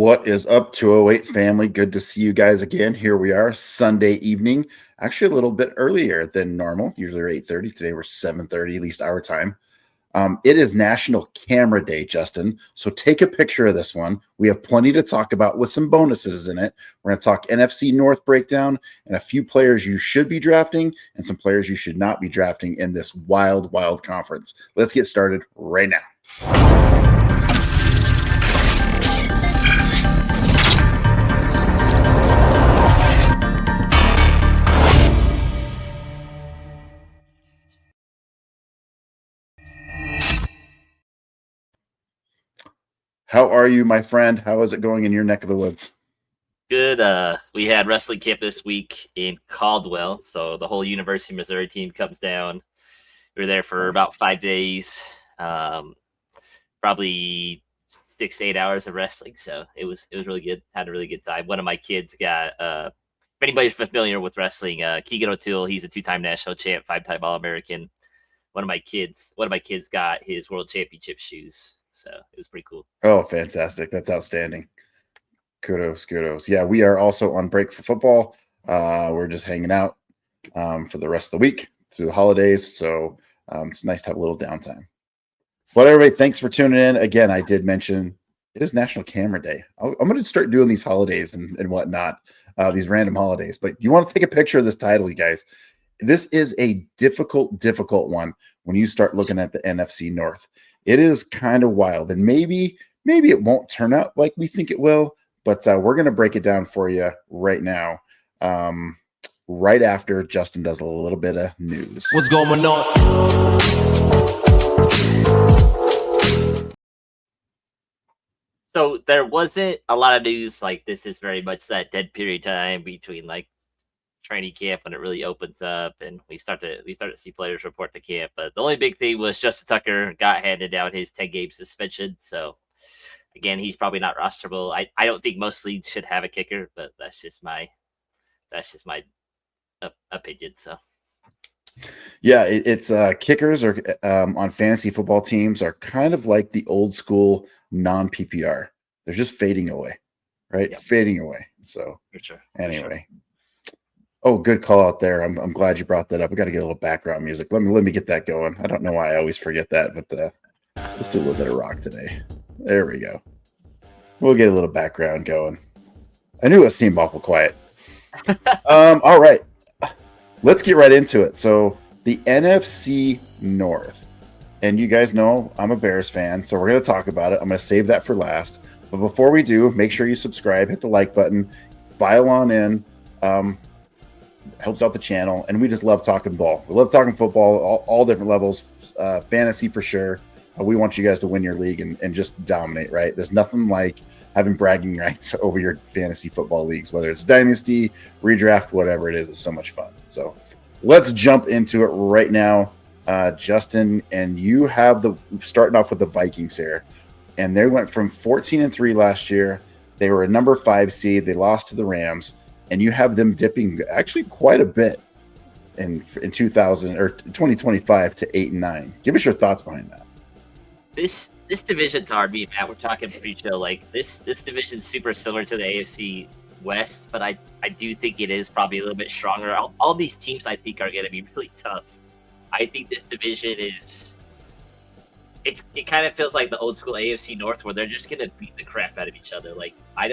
What is up, 208 family? Good to see you guys again. Here we are, Sunday evening. Actually, a little bit earlier than normal. Usually we're 8:30. Today we're 7:30, at least our time. It is National Camera Day, Justin. So take a picture of this one. We have plenty to talk about with some bonuses in it. We're going to talk NFC North Breakdown and a few players you should be drafting and some players you should not be drafting in this wild, wild conference. Let's get started right now. How are you, my friend? How is it going in your neck of the woods? Good. We had wrestling camp this week in Caldwell, so the whole University of Missouri team comes down. We were there for about 5 days, probably 6 to 8 hours of wrestling. So it was really good. Had a really good time. One of my kids got, if anybody's familiar with wrestling, Keegan O'Toole. He's a 2-time national champ, 5-time All-American. One of my kids got his world championship shoes. So it was pretty cool. Oh, fantastic. That's outstanding. Kudos. Yeah, we are also on break for football. We're just hanging out for the rest of the week through the holidays. So it's nice to have a little downtime. But everybody, thanks for tuning in. Again, I did mention it is National Camera Day. I'm going to start doing these holidays and whatnot, these random holidays. But you want to take a picture of this title, you guys. This is a difficult one when you start looking at the NFC North. It is kind of wild, and maybe it won't turn out like we think it will, but we're going to break it down for you right now, right after Justin does a little bit of news. What's going on? So there wasn't a lot of news. Like, this is very much that dead period time between like training camp when it really opens up and we start to see players report to camp. But the only big thing was Justin Tucker got handed out his 10-game suspension. So again, he's probably not rosterable. I don't think most leagues should have a kicker, but that's just my opinion. So yeah, it's kickers are on fantasy football teams are kind of like the old school non-PPR. They're just fading away, right? Yep. Fading away. So for sure. Anyway. Oh, good call out there. I'm glad you brought that up. We got to get a little background music. Let me get that going. I don't know why I always forget that, but let's do a little bit of rock today. There we go. We'll get a little background going. I knew it seemed awful quiet. All right. Let's get right into it. So the NFC North, and you guys know I'm a Bears fan, so we're going to talk about it. I'm going to save that for last. But before we do, make sure you subscribe, hit the like button, file on in. Helps out the channel, and we just love talking ball. We love talking football, all different levels, fantasy for sure. We want you guys to win your league and just dominate, right? There's nothing like having bragging rights over your fantasy football leagues, whether it's dynasty, redraft, whatever it is. It's so much fun. So let's jump into it right now. Justin, and you have starting off with the Vikings here, and they went from 14-3 last year. They were a number 5 seed. They lost to the Rams. And you have them dipping actually quite a bit in 2025 to 8-9. Give us your thoughts behind that. This division's hard, me and Matt. We're talking pre-show. Like this division's super similar to the AFC West, but I do think it is probably a little bit stronger. All these teams I think are going to be really tough. I think this division it kind of feels like the old school AFC North where they're just going to beat the crap out of each other. Like I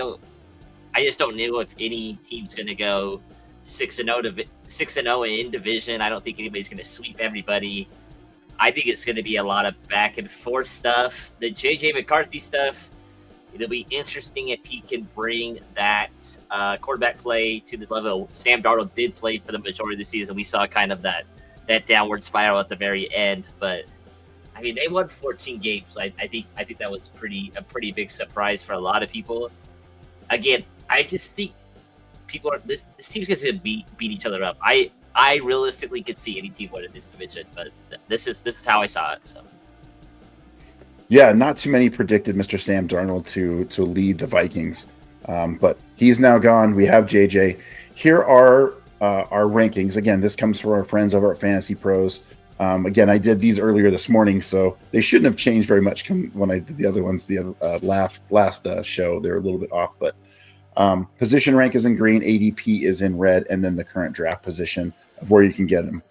just don't know if any team's going to go 6-0 in division. I don't think anybody's going to sweep everybody. I think it's going to be a lot of back and forth stuff. The JJ McCarthy stuff, it'll be interesting if he can bring that quarterback play to the level Sam Darnold did play for the majority of the season. We saw kind of that downward spiral at the very end, but I mean they won 14 games. I think that was a pretty big surprise for a lot of people. Again, I just think this team's going to beat each other up. I realistically could see any team winning this division, but this is how I saw it. So, yeah, not too many predicted Mr. Sam Darnold to lead the Vikings, but he's now gone. We have JJ. Here are our rankings. Again, this comes from our friends over at Fantasy Pros. Again, I did these earlier this morning, so they shouldn't have changed very much when I did the other ones. The last show, they're a little bit off, but position rank is in green, ADP is in red, and then the current draft position of where you can get him.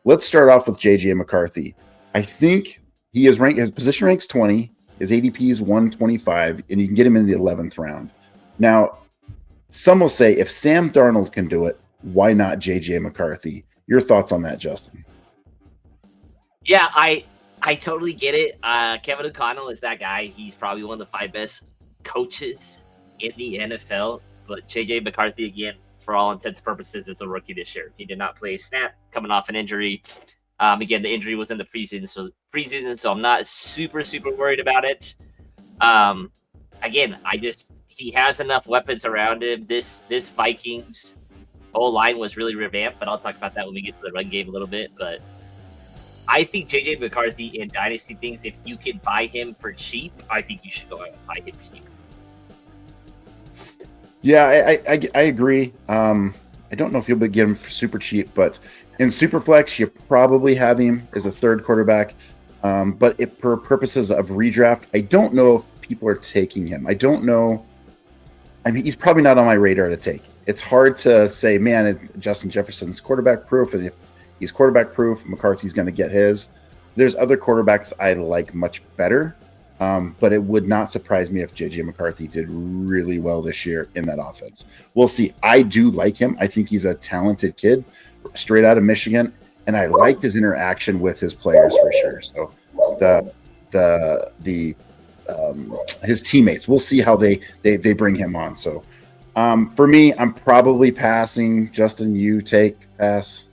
Let's start off with JJ McCarthy. I think he is ranked. His position rank's 20. His ADP is 125, and you can get him in the 11th round. Now, some will say if Sam Darnold can do it, why not JJ McCarthy? Your thoughts on that, Justin? Yeah, I totally get it. Kevin O'Connell is that guy. He's probably one of the 5 best coaches in the NFL. But JJ McCarthy, again, for all intents and purposes, is a rookie this year. He did not play a snap coming off an injury. Again, the injury was in the preseason, so I'm not super worried about it. Again, he has enough weapons around him. This Vikings whole line was really revamped, but I'll talk about that when we get to the run game a little bit. But I think JJ McCarthy in Dynasty things, if you can buy him for cheap, I think you should go out and buy him cheap. Yeah, I agree. I don't know if you'll be getting him for super cheap, but in Superflex, you probably have him as a third quarterback. But if for purposes of redraft, I don't know if people are taking him. I don't know. I mean, he's probably not on my radar to take. It's hard to say, man, Justin Jefferson's quarterback proof, and if he's quarterback proof, McCarthy's going to get his. There's other quarterbacks I like much better, but it would not surprise me if JJ McCarthy did really well this year in that offense. We'll see. I do like him. I think he's a talented kid, straight out of Michigan, and I liked his interaction with his players for sure. So his teammates, we'll see how they bring him on. So for me, I'm probably passing. Justin, you pass.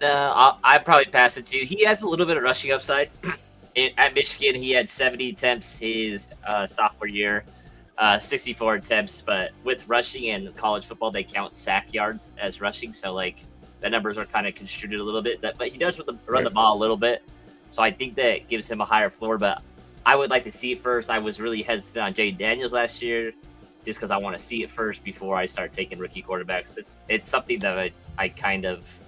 I'd probably pass it too. He has a little bit of rushing upside. At Michigan, he had 70 attempts his sophomore year, 64 attempts. But with rushing and college football, they count sack yards as rushing. So, like, the numbers are kind of construed a little bit. But he does run the ball a little bit. So I think that gives him a higher floor. But I would like to see it first. I was really hesitant on Jay Daniels last year just because I want to see it first before I start taking rookie quarterbacks. It's something that I kind of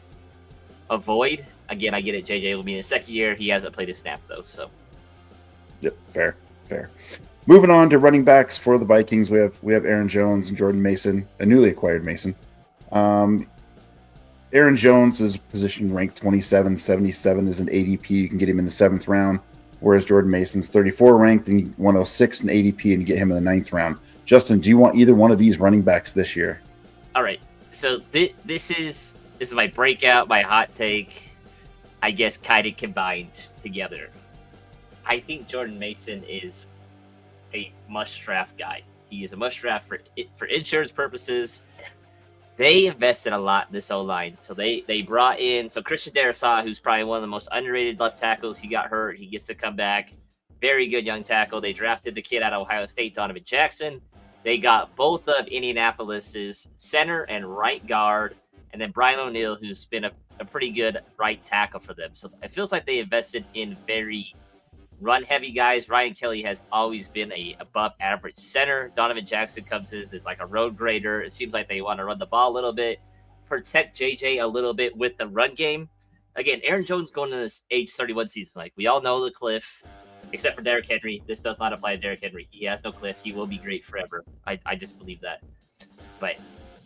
avoid. Again, I get it. JJ will be in his second year. He hasn't played a snap though. So, yep, fair. Moving on to running backs for the Vikings, we have Aaron Jones and Jordan Mason, a newly acquired Mason. Aaron Jones is position ranked 27, 77 is an ADP. You can get him in the 7th round, whereas Jordan Mason's 34 ranked and 106 in ADP, and you get him in the 9th round. Justin, do you want either one of these running backs this year? All right. So this is my breakout, my hot take, I guess, kind of combined together. I think Jordan Mason is a must-draft guy. He is a must-draft for insurance purposes. They invested a lot in this O-line. So they brought in Christian Darrisaw, who's probably one of the most underrated left tackles. He got hurt. He gets to come back. Very good young tackle. They drafted the kid out of Ohio State, Donovan Jackson. They got both of Indianapolis's center and right guard, and then Brian O'Neill, who's been a pretty good right tackle for them. So it feels like they invested in very run-heavy guys. Ryan Kelly has always been a above-average center. Donovan Jackson comes in as like a road grader. It seems like they want to run the ball a little bit, protect JJ a little bit with the run game. Again, Aaron Jones going into this age 31 season. Like, we all know the cliff, except for Derrick Henry. This does not apply to Derrick Henry. He has no cliff. He will be great forever. I just believe that. But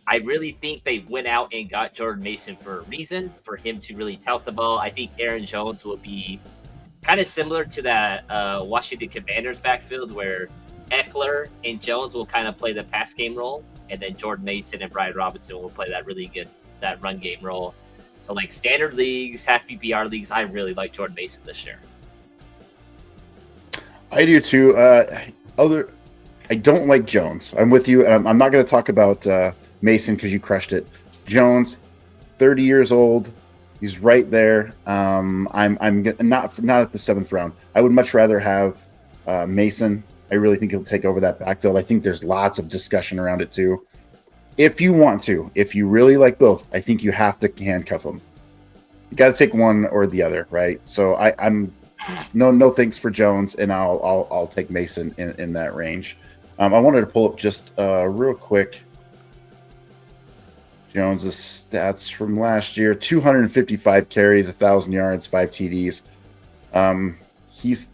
I really think they went out and got Jordan Mason for a reason, for him to really tout the ball. I think Aaron Jones will be kind of similar to that Washington Commanders backfield where Eckler and Jones will kind of play the pass game role, and then Jordan Mason and Brian Robinson will play that run game role. So, like, standard leagues, half PPR leagues, I really like Jordan Mason this year. I do too. I don't like Jones. I'm with you, and I'm not going to talk about Mason because you crushed it. Jones, 30 years old. He's right there. I'm not at the 7th round. I would much rather have Mason. I really think he'll take over that backfield. I think there's lots of discussion around it too. If you want to, if you really like both, I think you have to handcuff them. You got to take one or the other, right? So I'm no thanks for Jones, and I'll take Mason in that range. I wanted to pull up just real quick Jones's stats from last year: 255 carries, 1,000 yards, 5 TDs. He's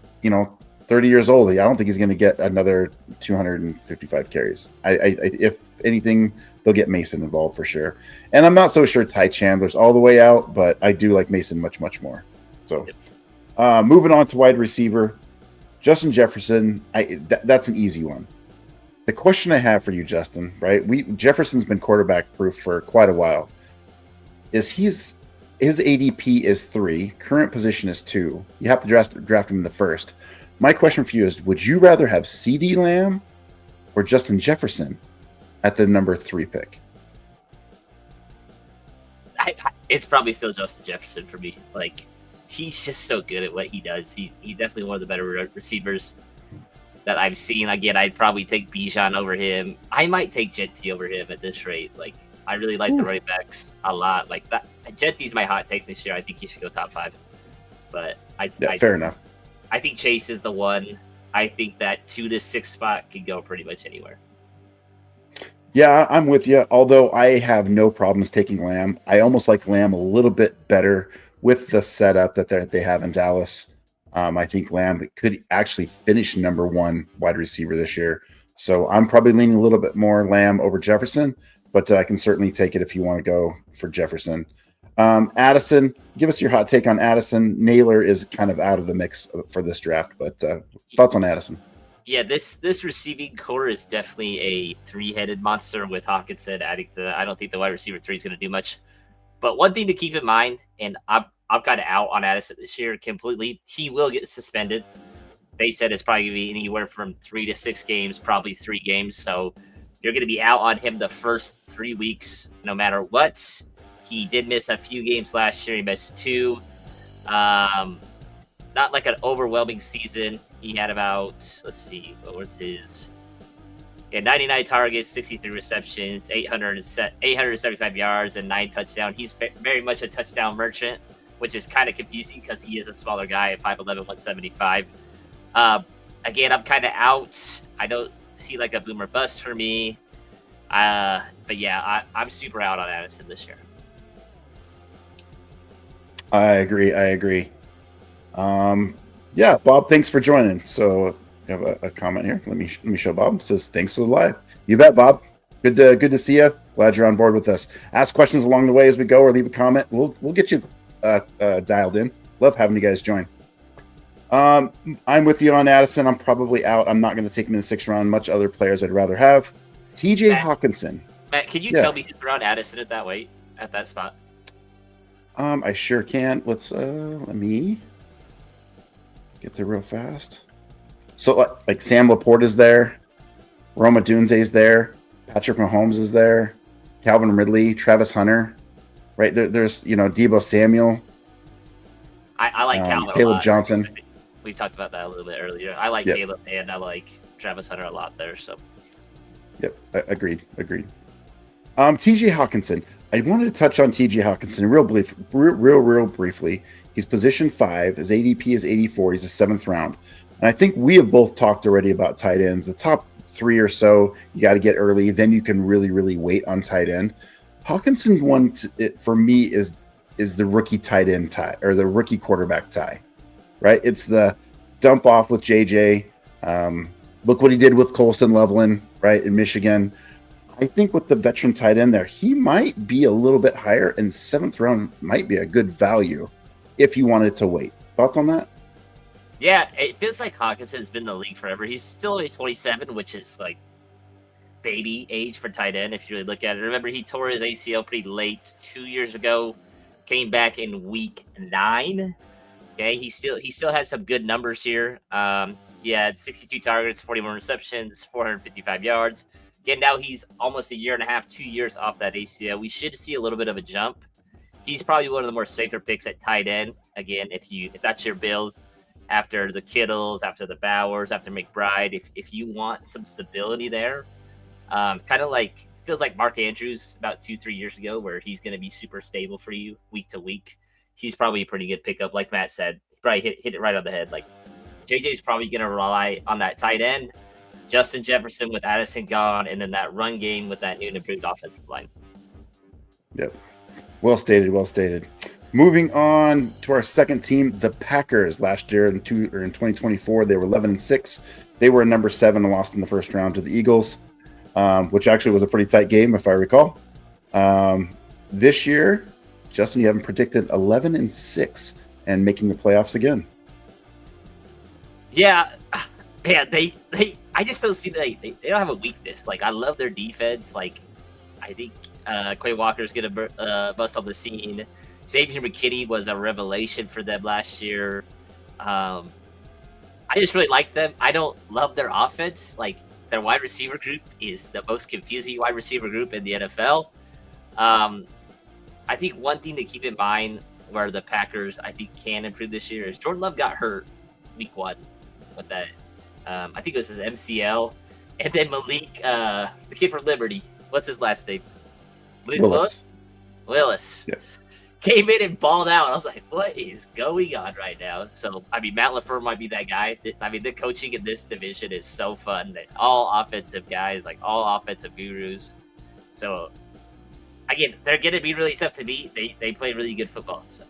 30 years old. I don't think he's going to get another 255 carries. If anything, they'll get Mason involved for sure. And I'm not so sure Ty Chandler's all the way out, but I do like Mason much, much more. So, moving on to wide receiver, Justin Jefferson. That's an easy one. The question I have for you, Justin, right? Jefferson's been quarterback proof for quite a while. His ADP is 3, current position is 2. You have to draft him in the first. My question for you is: would you rather have CeeDee Lamb or Justin Jefferson at the number 3 pick? It's probably still Justin Jefferson for me. Like, he's just so good at what he does. He's definitely one of the better receivers that I've seen. Again, I'd probably take Bijan over him. I might take Jetty over him at this rate. Like, I really like the running backs a lot. Like that, Jetty's my hot take this year. I think he should go top 5. But fair enough. I think Chase is the one. I think that 2 to 6 spot could go pretty much anywhere. Yeah, I'm with you. Although I have no problems taking Lamb. I almost like Lamb a little bit better with the setup that they have in Dallas. I think Lamb could actually finish number 1 wide receiver this year. So I'm probably leaning a little bit more Lamb over Jefferson, but I can certainly take it if you want to go for Jefferson. Addison, give us your hot take on Addison. Naylor is kind of out of the mix for this draft, but thoughts on Addison? Yeah, this receiving core is definitely a 3-headed monster with Hawkinson adding to that. I don't think the wide receiver 3 is going to do much. But one thing to keep in mind, and I'm kind of out on Addison this year completely, he will get suspended. They said it's probably going to be anywhere from 3 to 6 games, probably 3 games. So you're going to be out on him the first 3 weeks, no matter what. He did miss a few games last year. He missed 2. Not like an overwhelming season. He had about, let's see, what was his? Yeah, 99 targets, 63 receptions, 875 yards, and 9 touchdowns. He's very much a touchdown merchant, which is kind of confusing because he is a smaller guy at 5'11", 175. Again, I'm kind of out. I don't see like a boomer bust for me. But yeah, I'm super out on Addison this year. I agree. Yeah, Bob, thanks for joining. So you have a comment here. Let me show Bob. It says thanks for the live. You bet, Bob. Good to see you. Glad you're on board with us. Ask questions along the way as we go, or leave a comment. We'll get you dialed in. Love having you guys join. I'm with you on Addison. I'm probably out. I'm not going to take him in the 6th round. Much other players I'd rather have. TJ Hawkinson. Matt, can you tell me who's around Addison at that weight, at that spot? I sure can. Let me get there real fast. So like Sam Laporte is there, Roma Dunze's there, Patrick Mahomes is there, Calvin Ridley, Travis Hunter, right? There's Deebo Samuel. I like Calvin. Caleb Johnson. We talked about that a little bit earlier. I like Caleb and I like Travis Hunter a lot there. So. Yep, agreed. TJ Hawkinson. I wanted to touch on TJ Hawkinson real briefly. He's position 5. His ADP is 84. He's a 7th round. And I think we have both talked already about tight ends. The top 3 or so, you got to get early. Then you can really, really wait on tight end. Hawkinson one for me is the rookie tight end tie, or the rookie quarterback tie, right? It's the dump off with JJ. Look what he did with Colston Loveland, right, in Michigan. I think with the veteran tight end there, he might be a little bit higher, and 7th round might be a good value if you wanted to wait. Thoughts on that? Yeah, it feels like Hawkinson's been in the league forever. He's still only 27, which is like baby age for tight end if you really look at it. Remember, he tore his ACL pretty late 2 years ago, came back in week 9. Okay, he still had some good numbers here. He had 62 targets, 41 receptions, 455 yards. Again, now he's almost a year and a half, 2 years off that ACL. We should see a little bit of a jump. He's probably one of the more safer picks at tight end. Again, if that's your build after the Kittles, after the Bowers, after McBride, if you want some stability there, kind of like feels like Mark Andrews about 2-3 years ago, where he's going to be super stable for you week to week. He's probably a pretty good pickup, like Matt said. Probably hit it right on the head. Like JJ's probably going to rely on that tight end. Justin Jefferson with Addison gone, and then that run game with that new and improved offensive line. Yep. Well stated. Well stated. Moving on to our second team, the Packers. Last year in 2024, they were 11-6. They were number 7 and lost in the first round to the Eagles, which actually was a pretty tight game, if I recall. This year, Justin, you haven't predicted 11-6 and making the playoffs again. Yeah, man, I just don't see they don't have a weakness. Like, I love their defense. Like, I think Quay Walker's gonna bust on the scene. Xavier McKinney was a revelation for them last year. I just really like them. I don't love their offense. Like, their wide receiver group is the most confusing wide receiver group in the NFL. I think one thing to keep in mind where the Packers, I think, can improve this year is Jordan Love got hurt week 1 with that. I think it was his MCL. And then Malik, the kid from Liberty, what's his last name? Willis. Yeah. Came in and balled out. I was like, what is going on right now? So, I mean, Matt LaFleur might be that guy. I mean, the coaching in this division is so fun. That all offensive guys, like all offensive gurus. So, again, they're going to be really tough to beat. They play really good football. So.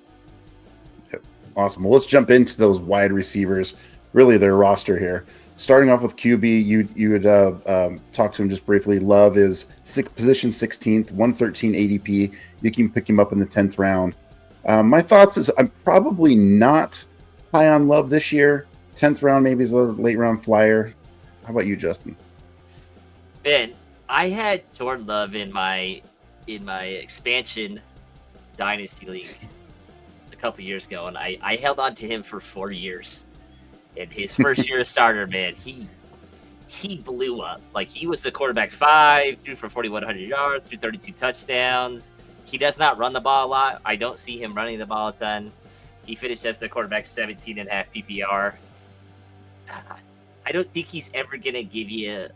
Yep. Awesome. Well, let's jump into those wide receivers, really their roster here. Starting off with QB, you had talked to him just briefly. Love is position 16th, 113 ADP. You can pick him up in the 10th round. My thoughts is I'm probably not high on Love this year. 10th round maybe is a late round flyer. How about you, Justin? Man, I had Jordan Love in my expansion dynasty league a couple years ago, and I held on to him for 4 years. And his first year as starter, man, he blew up. Like, he was the quarterback 5, threw for 4,100 yards, threw 32 touchdowns. He does not run the ball a lot. I don't see him running the ball a ton. He finished as the quarterback 17.5 PPR. I don't think he's ever going to give you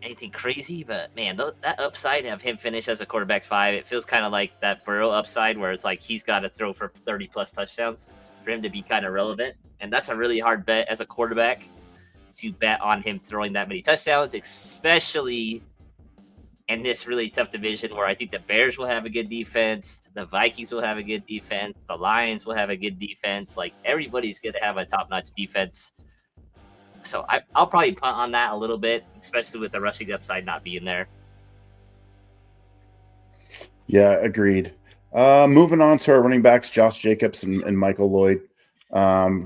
anything crazy, but, man, that upside of him finish as a quarterback 5, it feels kind of like that Burrow upside where it's like he's got to throw for 30-plus touchdowns for him to be kind of relevant. And that's a really hard bet as a quarterback to bet on him throwing that many touchdowns, especially in this really tough division where I think the Bears will have a good defense, the Vikings will have a good defense, the Lions will have a good defense. Like, everybody's going to have a top-notch defense. So I'll probably punt on that a little bit, especially with the rushing upside not being there. Yeah, agreed. Moving on to our running backs, Josh Jacobs and Michael Lloyd.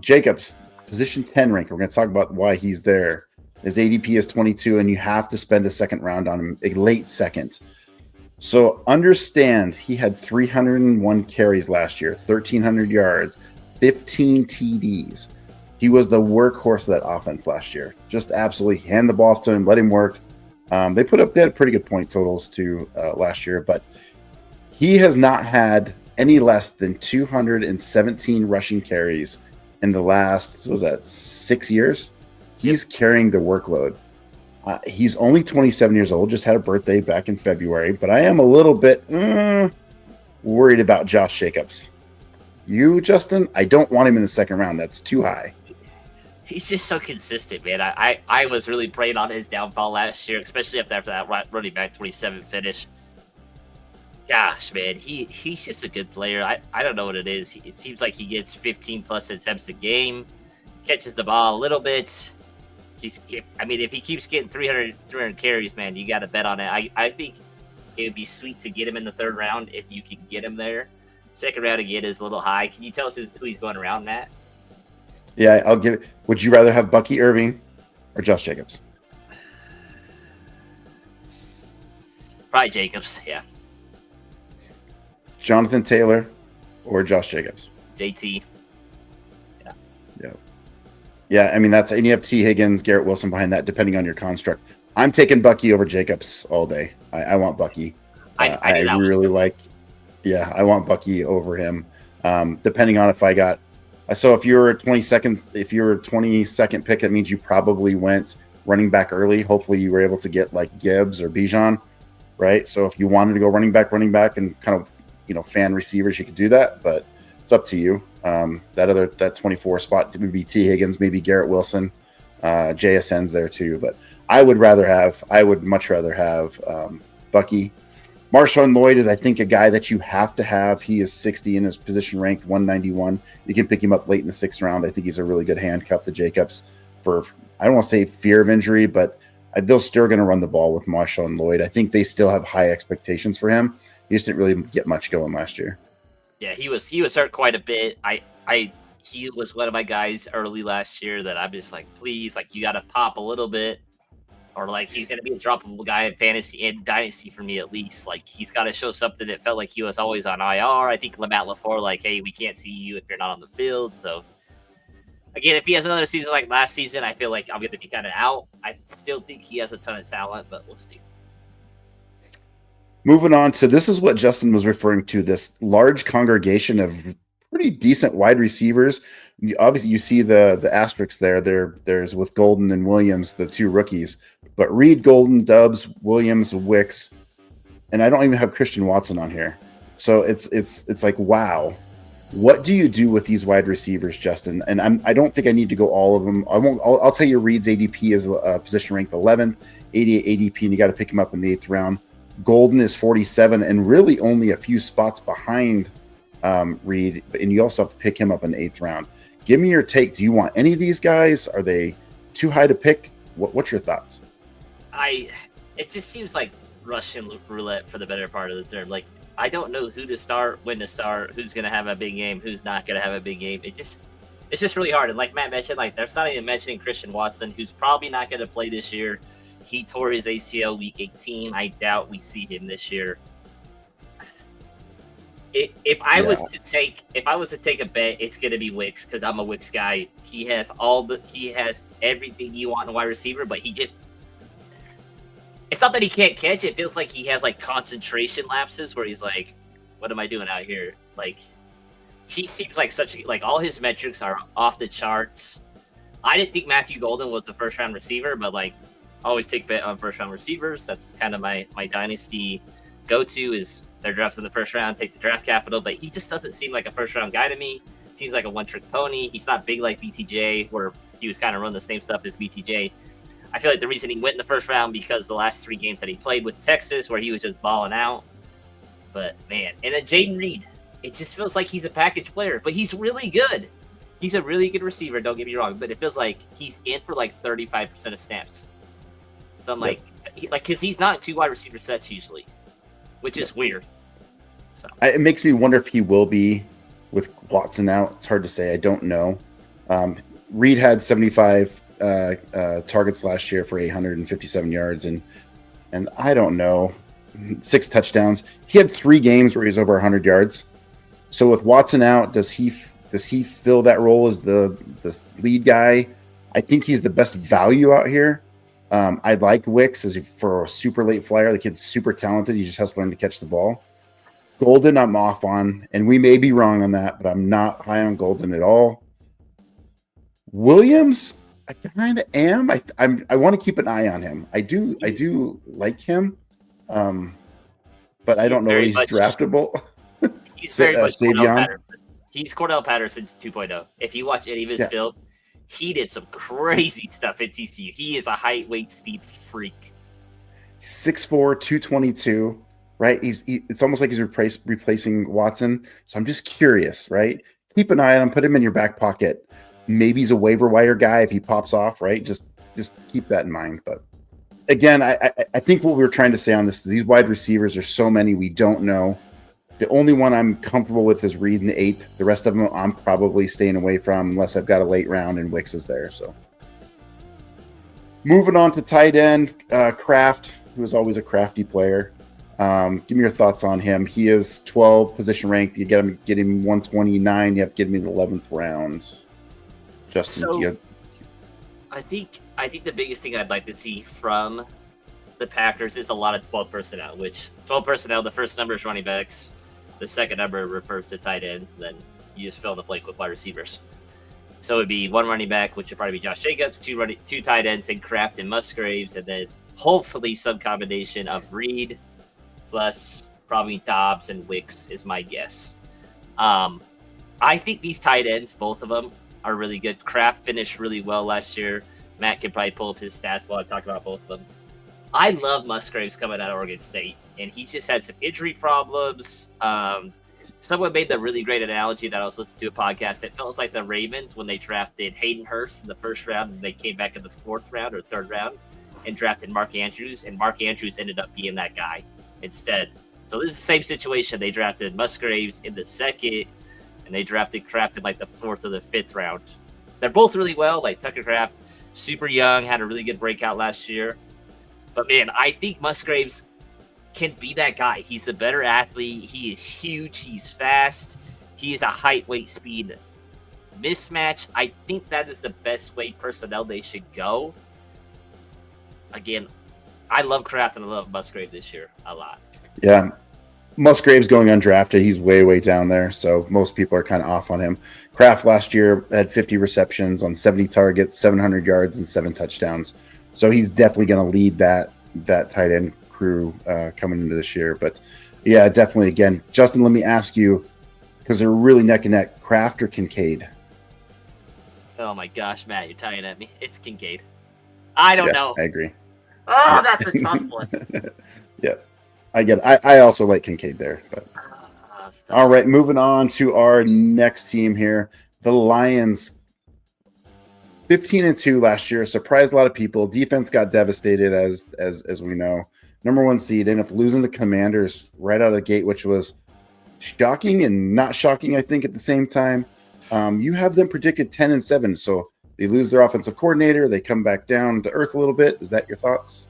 Jacobs, position 10 rank. We're going to talk about why he's there. His ADP is 22, and you have to spend a second round on him, a late second. So understand he had 301 carries last year, 1,300 yards, 15 TDs. He was the workhorse of that offense last year. Just absolutely hand the ball off to him, let him work. They had pretty good point totals too last year, but he has not had any less than 217 rushing carries in the last, 6 years? He's carrying the workload. He's only 27 years old, just had a birthday back in February, but I am a little bit worried about Josh Jacobs. You, Justin, I don't want him in the second round. That's too high. He's just so consistent, man. I was really praying on his downfall last year, especially after that running back 27 finish. Gosh, man, he's just a good player. I don't know what it is. It seems like he gets 15-plus attempts a game, catches the ball a little bit. If he keeps getting 300 carries, man, you got to bet on it. I think it would be sweet to get him in the third round if you can get him there. Second round again is a little high. Can you tell us who he's going around, Matt? Yeah, I'll give it. Would you rather have Bucky Irving or Josh Jacobs? Probably Jacobs, yeah. Jonathan Taylor or Josh Jacobs? JT. Yeah, I mean, and you have T. Higgins, Garrett Wilson behind that, depending on your construct. I'm taking Bucky over Jacobs all day. I want Bucky. I really like. Yeah, I want Bucky over him. Depending on if I got. So if you're 22nd pick, that means you probably went running back early. Hopefully you were able to get like Gibbs or Bijan, right? So if you wanted to go running back and kind of, fan receivers, you could do that, but it's up to you. That 24 spot would be T. Higgins, maybe Garrett Wilson, JSN's there too. But I would much rather have Bucky. Marshawn Lloyd is, I think, a guy that you have to have. He is 60 in his position ranked 191. You can pick him up late in the 6th round. I think he's a really good handcuff to Jacobs for, I don't want to say fear of injury, but they're still going to run the ball with Marshawn Lloyd. I think they still have high expectations for him. He just didn't really get much going last year. Yeah, he was hurt quite a bit. He was one of my guys early last year that I'm just like, please, like, you got to pop a little bit. Or, like, he's going to be a droppable guy in fantasy and dynasty for me at least. Like, he's got to show something that felt like he was always on IR. I think Matt LaFleur, like, hey, we can't see you if you're not on the field. So, again, if he has another season like last season, I feel like I'm going to be kind of out. I still think he has a ton of talent, but we'll see. Moving on to, this is what Justin was referring to, this large congregation of pretty decent wide receivers. Obviously, you see the asterisks there. There's with Golden and Williams, the 2 rookies. But Reed, Golden, Dubs, Williams, Wicks, and I don't even have Christian Watson on here. So it's like, wow. What do you do with these wide receivers, Justin? And I don't think I need to go all of them. I'll tell you Reed's ADP is position ranked 11th, 88 ADP, and you got to pick him up in the 8th round. Golden is 47 and really only a few spots behind Reed, and you also have to pick him up in the 8th round. Give me your take. Do you want any of these guys? Are they too high to pick? What's your thoughts? It just seems like Russian roulette for the better part of the term. Like, I don't know who to start, when to start, who's going to have a big game, who's not going to have a big game. It's just really hard. And like Matt mentioned, like, there's not even mentioning Christian Watson, who's probably not going to play this year. He tore his ACL week 18. I doubt we see him this year. If I was to take a bet, it's going to be Wicks, because I'm a Wicks guy. He has everything you want in a wide receiver, but it's not that he can't catch. It feels like he has like concentration lapses where he's like, what am I doing out here? Like, he seems like all his metrics are off the charts. I didn't think Matthew Golden was the 1st round receiver, but like, I always take bet on 1st round receivers. That's kind of my dynasty go-to, is they're drafted in the 1st round, take the draft capital, but he just doesn't seem like a 1st round guy to me. Seems like a one-trick pony. He's not big like BTJ, where he was kind of running the same stuff as BTJ. I feel like the reason he went in the 1st round because the last 3 games that he played with Texas, where he was just balling out. But man, and then Jaden Reed, it just feels like he's a package player, but he's really good. He's a really good receiver, don't get me wrong, but it feels like he's in for like 35% of snaps. So I'm like, because he's not 2 wide receiver sets usually, which is weird. So it makes me wonder if he will be with Watson out. It's hard to say. I don't know. Reed had 75 targets last year for 857 yards, and I don't know, 6 touchdowns. He had 3 games where he was over 100 yards. So with Watson out, does he fill that role as the lead guy? I think he's the best value out here. I like Wicks for a super late flyer. The kid's super talented. He just has to learn to catch the ball. Golden, I'm off on, and we may be wrong on that, but I'm not high on Golden at all. Williams, I kind of am. I want to keep an eye on him. I do like him, but I don't know if he's draftable. He's very much Cordell Patterson. He's Cordell Patterson 2.0. If you watch any of his film, he did some crazy stuff at TCU. He is a height, weight, speed freak. 6'4", 222. Right? It's almost like he's replacing Watson. So I'm just curious, right? Keep an eye on him. Put him in your back pocket. Maybe he's a waiver wire guy if he pops off, right? Just keep that in mind. But again, I think what we were trying to say on this, these wide receivers are so many we don't know. The only one I'm comfortable with is Reed in the 8th. The rest of them I'm probably staying away from unless I've got a late round and Wicks is there. So moving on to tight end, Kraft, who is always a crafty player. Give me your thoughts on him. He is 12 position ranked. You get him 129. You have to get him in the 11th round. Justin, so, I think the biggest thing I'd like to see from the Packers is a lot of 12 personnel, which 12 personnel, the first number is running backs. The second number refers to tight ends. And then you just fill in the blank with wide receivers. So it would be 1 running back, which would probably be Josh Jacobs, 2 tight ends, and Kraft and Musgraves, and then hopefully some combination of Reed plus probably Dobbs and Wicks is my guess. I think these tight ends, both of them, are really good. Kraft finished really well last year. Matt can probably pull up his stats while I talk about both of them. I love Musgraves coming out of Oregon State. and he's just had some injury problems. Someone made the really great analogy that I was listening to a podcast. It felt like the Ravens when they drafted Hayden Hurst in the first round, and they came back in the fourth round or third round and drafted Mark Andrews, and Mark Andrews ended up being that guy instead. So this is the same situation. They drafted Musgraves in the second, and they crafted like the fourth or the fifth round. They're both really well. Like Tucker Kraft, super young, had a really good breakout last year. But man, I think Musgraves can be that guy. He's a better athlete. He is huge. He's fast. He is a height, weight, speed mismatch. I think that is the best way personnel they should go. Again, I love Kraft and I love Musgrave this year a lot. Yeah. Musgrave's going undrafted. He's way down there, so most people are kind of off on him. Kraft last year had 50 receptions on 70 targets, 700 yards, and 7 touchdowns. So he's definitely going to lead that tight end crew coming into this year. But yeah, definitely. Again, Justin, let me ask you, because they're really neck and neck, Kraft or Kincaid? Oh my gosh, Matt, you're tying at me. It's Kincaid. I don't know. I agree. Oh, that's a tough one. Yeah, I get it. I also like Kincaid there. But all right, moving on to our next team here, the Lions. 15-2 last year, surprised a lot of people. Defense got devastated, as we know. Number 1 seed, ended up losing the Commanders right out of the gate, which was shocking and not shocking, I think, at the same time. You have them predicted 10-7, so they lose their offensive coordinator. They come back down to earth a little bit. Is that your thoughts?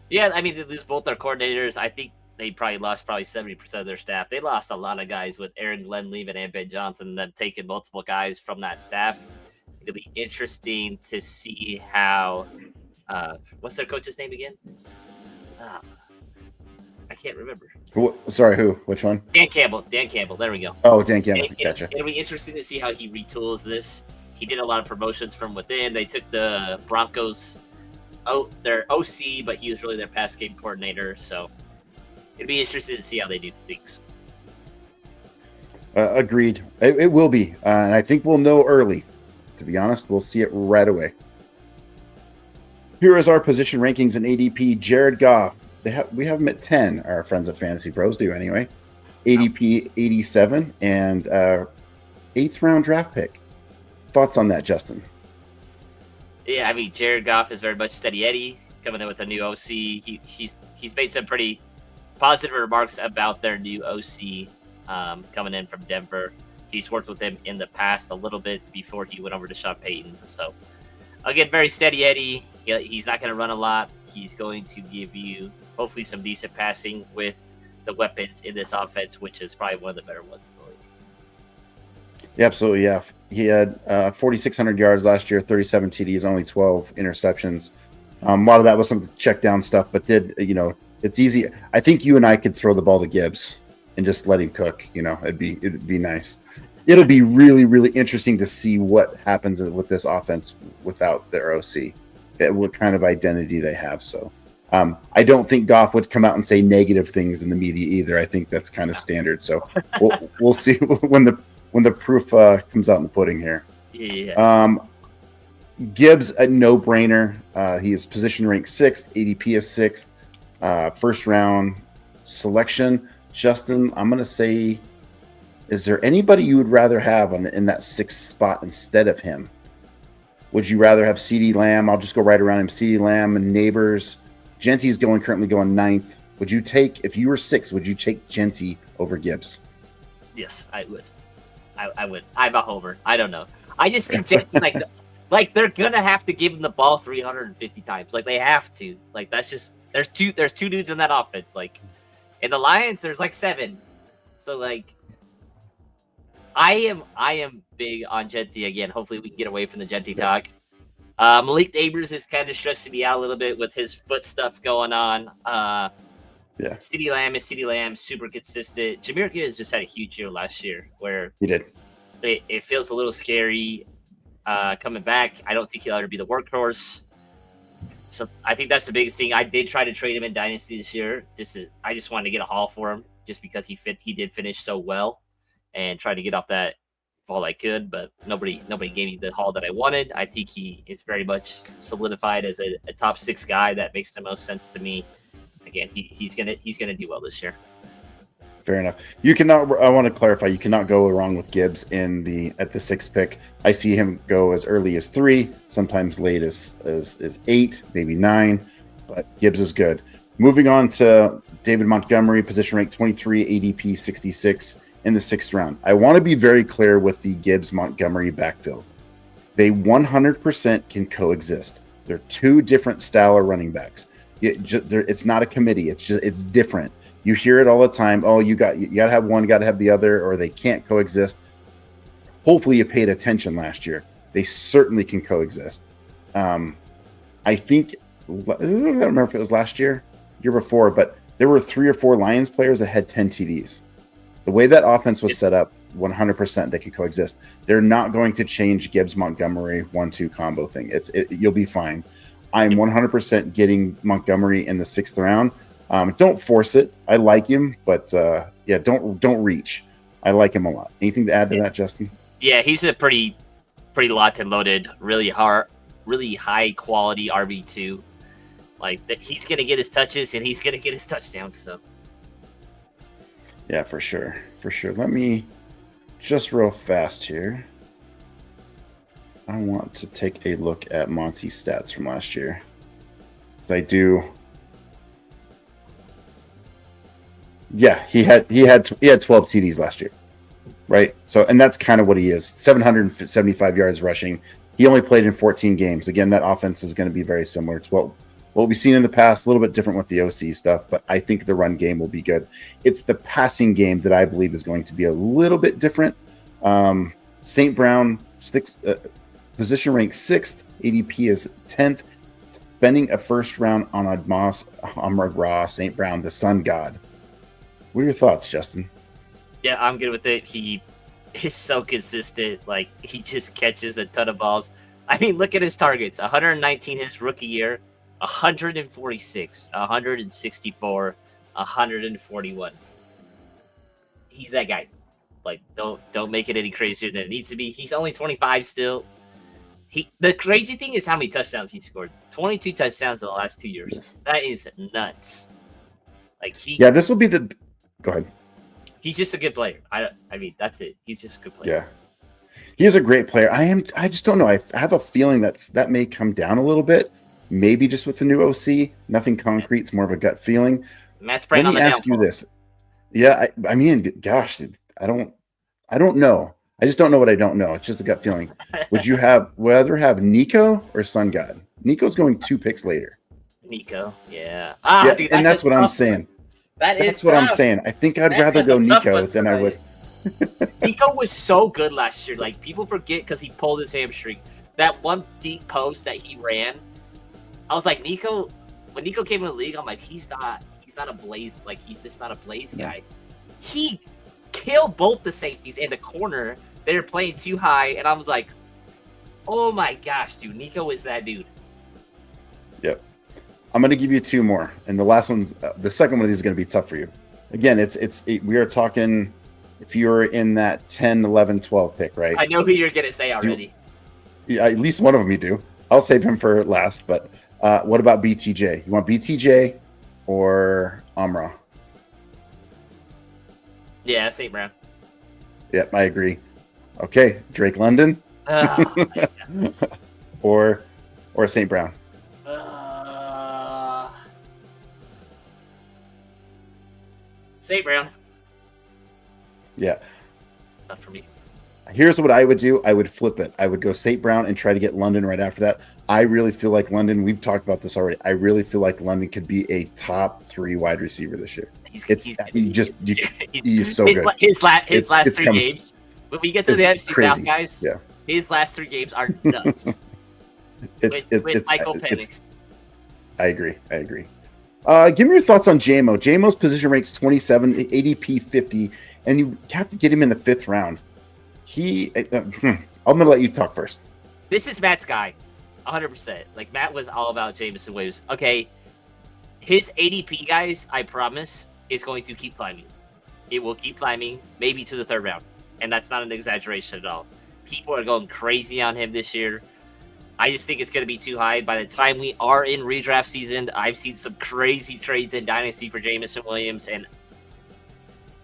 Yeah, I mean, they lose both their coordinators. I think they probably lost 70% of their staff. They lost a lot of guys with Aaron Glenn leaving and Ben Johnson, and them taking multiple guys from that staff. It'll be interesting to see how what's their coach's name again? I can't remember. Sorry, who? Which one? Dan Campbell. There we go. Oh, Dan Campbell. Gotcha. It'll be interesting to see how he retools this. He did a lot of promotions from within. They took the Broncos, their OC, but he was really their pass game coordinator. So it'll be interesting to see how they do things. Agreed. It will be. And I think we'll know early. To be honest, we'll see it right away. Here is our position rankings in ADP. Jared Goff. We have him at 10. Our friends at Fantasy Pros do anyway. ADP 87 and 8th round draft pick. Thoughts on that, Justin? Yeah, I mean, Jared Goff is very much steady Eddie coming in with a new OC. He's made some pretty positive remarks about their new OC coming in from Denver. He's worked with him in the past a little bit before he went over to Sean Payton. So, again, very steady Eddie. He's not going to run a lot. He's going to give you hopefully some decent passing with the weapons in this offense, which is probably one of the better ones in the league. Yeah, absolutely, yeah. He had 4,600 yards last year, 37 TDs, only 12 interceptions. A lot of that was some check down stuff, but it's easy. I think you and I could throw the ball to Gibbs and just let him cook. It'd be nice. It'll be really, really interesting to see what happens with this offense without their OC, what kind of identity they have. So I don't think Goff would come out and say negative things in the media either. I think that's kind of standard. So we'll see when the proof comes out in the pudding here. Yeah. Gibbs, a no-brainer. He is position ranked 6th. ADP is 6th. First round selection. Justin, I'm going to say, is there anybody you would rather have in that 6th spot instead of him? Would you rather have CeeDee Lamb? I'll just go right around him. CeeDee Lamb and Neighbors. Genty's currently going 9th. Would you take, if you were 6th, would you take Genty over Gibbs? Yes, I would. I would. I'm a homer. I don't know. I just see Genty like they're gonna have to give him the ball 350 times. Like they have to. Like that's just there's two dudes in that offense. Like in the Lions, there's like 7. So like I am big on Genty again. Hopefully we can get away from the Genty talk. Malik Neighbors is kind of stressing me out a little bit with his foot stuff going on. Yeah. CeeDee Lamb is CeeDee Lamb, super consistent. Jahmyr Gibbs just had a huge year last year where he did. It feels a little scary coming back. I don't think he'll ever be the workhorse. So I think that's the biggest thing. I did try to trade him in Dynasty this year. I just wanted to get a haul for him just because he did finish so well and try to get off that all I could, but nobody gave me the haul that I wanted. I think he is very much solidified as a top 6 guy. That makes the most sense to me. again. He's gonna do well this year. Fair enough. You cannot. I want to clarify. You cannot go wrong with Gibbs at the 6th pick. I see him go as early as 3, sometimes late as 8, maybe 9. But Gibbs is good. Moving on to David Montgomery, position rank 23, ADP 66 in the 6th round. I want to be very clear with the Gibbs Montgomery backfield. They 100% can coexist. They're 2 different style of running backs. It's not a committee. It's different. You hear it all the time. Oh, you got to have one, got to have the other, or they can't coexist. Hopefully, you paid attention last year. They certainly can coexist. I think I don't remember if it was last year before, but there were 3 or 4 Lions players that had 10 TDs. The way that offense was set up, 100% they can coexist. They're not going to change Gibbs Montgomery 1-2 combo thing. You'll be fine. I'm 100% getting Montgomery in the 6th round. Don't force it. I like him, but don't reach. I like him a lot. Anything to add to that, Justin? Yeah, he's a pretty locked and loaded, really high quality RB2. Like that, he's gonna get his touches and he's gonna get his touchdowns. So yeah, for sure. Let me just real fast here. I want to take a look at Monty's stats from last year, because I do. Yeah, he had 12 TDs last year, right? So, and that's kind of what he is. 775 yards rushing. He only played in 14 games. Again, that offense is going to be very similar to what we've seen in the past. A little bit different with the OC stuff, but I think the run game will be good. It's the passing game that I believe is going to be a little bit different. St. Brown, position ranked 6th. ADP is 10th. Spending a 1st round on Amon-Ra St. Brown, the sun god. What are your thoughts, Justin? Yeah, I'm good with it. He is so consistent. Like, he just catches a ton of balls. I mean, look at his targets. 119 his rookie year, 146, 164, 141. He's that guy. Like, don't make it any crazier than it needs to be. He's only 25 still. The crazy thing is how many touchdowns he scored. 22 touchdowns in the last 2 years. Yes. That is nuts. Like this will be the. Go ahead. He's just a good player. I mean, that's it. He's just a good player. Yeah, he is a great player. I just don't know. I have a feeling that may come down a little bit. Maybe just with the new OC. Nothing concrete. It's more of a gut feeling. Matt's praying on the downfall. Let me ask you this. Yeah, I mean, gosh, I don't know. I just don't know what I don't know. It's just a gut feeling. Would you rather have Nico or Sun God? Nico's going 2 picks later. Nico, yeah. Dude, and that's what I'm saying. That's what I'm saying. I think I'd rather go Nico than I would. Nico was so good last year. Like, people forget because he pulled his hamstring. That one deep post that he ran, I was like, Nico. When Nico came in the league, I'm like, he's not a blaze. Like, he's just not a blaze guy. He killed both the safeties and the corner. They were playing too high, and I was like, oh my gosh, dude, Nico is that dude. Yep. I'm going to give you 2 more, and the second one of these is going to be tough for you. Again, we are talking if you're in that 10, 11, 12 pick, right? I know who you're going to say already. At least one of them you do. I'll save him for last, but what about BTJ? You want BTJ or Amon-Ra? Yeah, St. Brown. Yep, I agree. Okay, Drake London or St. Brown. St. Brown. Yeah. Not for me. Here's what I would do. I would flip it. I would go St. Brown and try to get London right after that. I really feel like London, we've talked about this already. I really feel like London could be a top 3 wide receiver this year. He's so good. His last 3 games. When we get to the NFC South, guys, his last 3 games are nuts. with Michael Penix. I agree. Give me your thoughts on JMO. JMO's position ranks 27, ADP 50, and you have to get him in the 5th round. I'm going to let you talk first. This is Matt's guy, 100%. Like, Matt was all about Jameson Williams. Okay, his ADP, guys, I promise, is going to keep climbing. It will keep climbing, maybe to the 3rd round. And that's not an exaggeration at all. People are going crazy on him this year. I just think it's going to be too high. By the time we are in redraft season, I've seen some crazy trades in Dynasty for Jameson Williams, and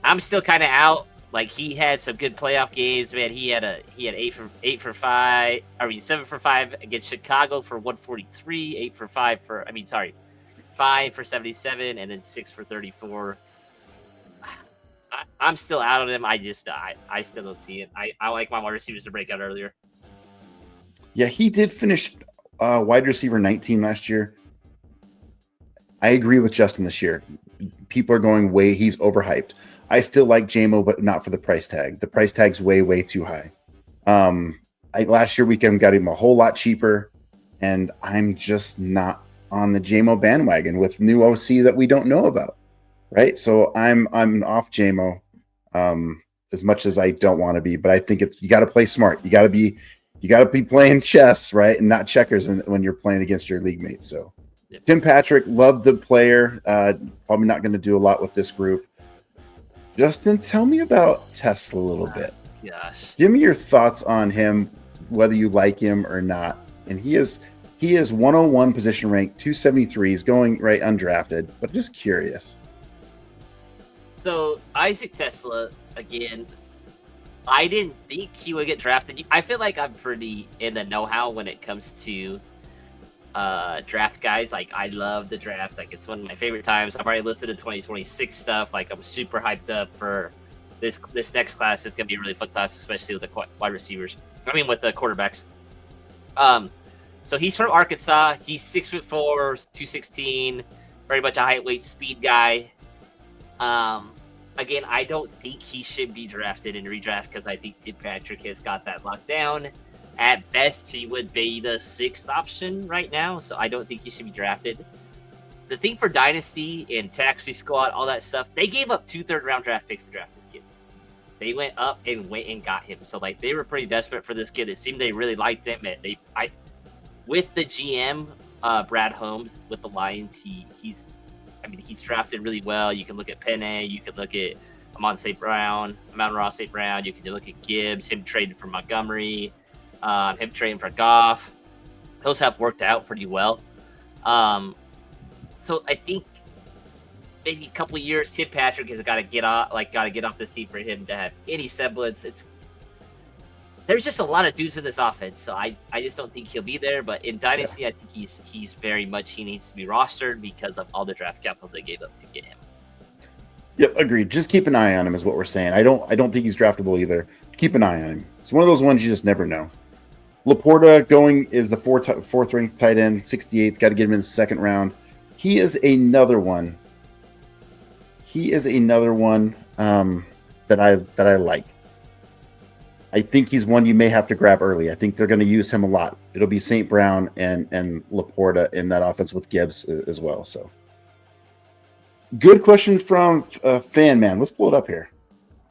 I'm still kind of out. Like, he had some good playoff games, man. He had 8 for 5. I mean, 7 for 5 against Chicago for 143. 8 for 5 for 5 for 77, and then 6 for 34. I'm still out on him. I still don't see it. I like my wide receivers to break out earlier. Yeah, he did finish wide receiver 19 last year. I agree with Justin this year. People are going he's overhyped. I still like JMO, but not for the price tag. The price tag's way, way too high. Last year weekend got him a whole lot cheaper, and I'm just not on the JMO bandwagon with new OC that we don't know about. Right. So I'm off JMO as much as I don't want to be, but I think you got to play smart. You got to be playing chess, right, and not checkers when you're playing against your league mates. So Tim Patrick, love the player. Probably not going to do a lot with this group. Justin, tell me about Tesla a little bit. Gosh, give me your thoughts on him, whether you like him or not. And he is 101 position rank, 273. He's going right undrafted, but just curious. So Isaac Tesla, again, I didn't think he would get drafted. I feel like I'm pretty in the know-how when it comes to draft guys. Like, I love the draft. Like, it's one of my favorite times. I've already listed the 2026 stuff. Like, I'm super hyped up for this next class. It's gonna be a really fun class, especially with the wide receivers. With the quarterbacks. So he's from Arkansas. He's 6'4", 216, very much a height, weight, speed guy. Again, I don't think he should be drafted in redraft because I think Tim Patrick has got that locked down. At best, he would be the 6th option right now, so I don't think he should be drafted. The thing for Dynasty and Taxi Squad, all that stuff, they gave up 2 third-round draft picks to draft this kid. They went up and got him. So, like, they were pretty desperate for this kid. It seemed they really liked him. And with the GM, Brad Holmes, with the Lions, he's drafted really well. You can look at Penny. You can look at Amon-Ra St. Brown. You can look at Gibbs, him trading for Montgomery, him trading for Goff. Those have worked out pretty well. So I think maybe a couple of years, Tim Patrick has got to get off this team for him to have any semblance. There's just a lot of dudes in this offense, so I just don't think he'll be there. But in Dynasty, I think he's very much, he needs to be rostered because of all the draft capital they gave up to get him. Yep, agreed. Just keep an eye on him is what we're saying. I don't think he's draftable either. Keep an eye on him. It's one of those ones you just never know. Laporta is the fourth ranked tight end, 68th. Got to get him in the second round. He is another one. That I like. I think he's one you may have to grab early. I think they're going to use him a lot. It'll be St. Brown and Laporta in that offense with Gibbs as well. So, good question from Fan Man. Let's pull it up here.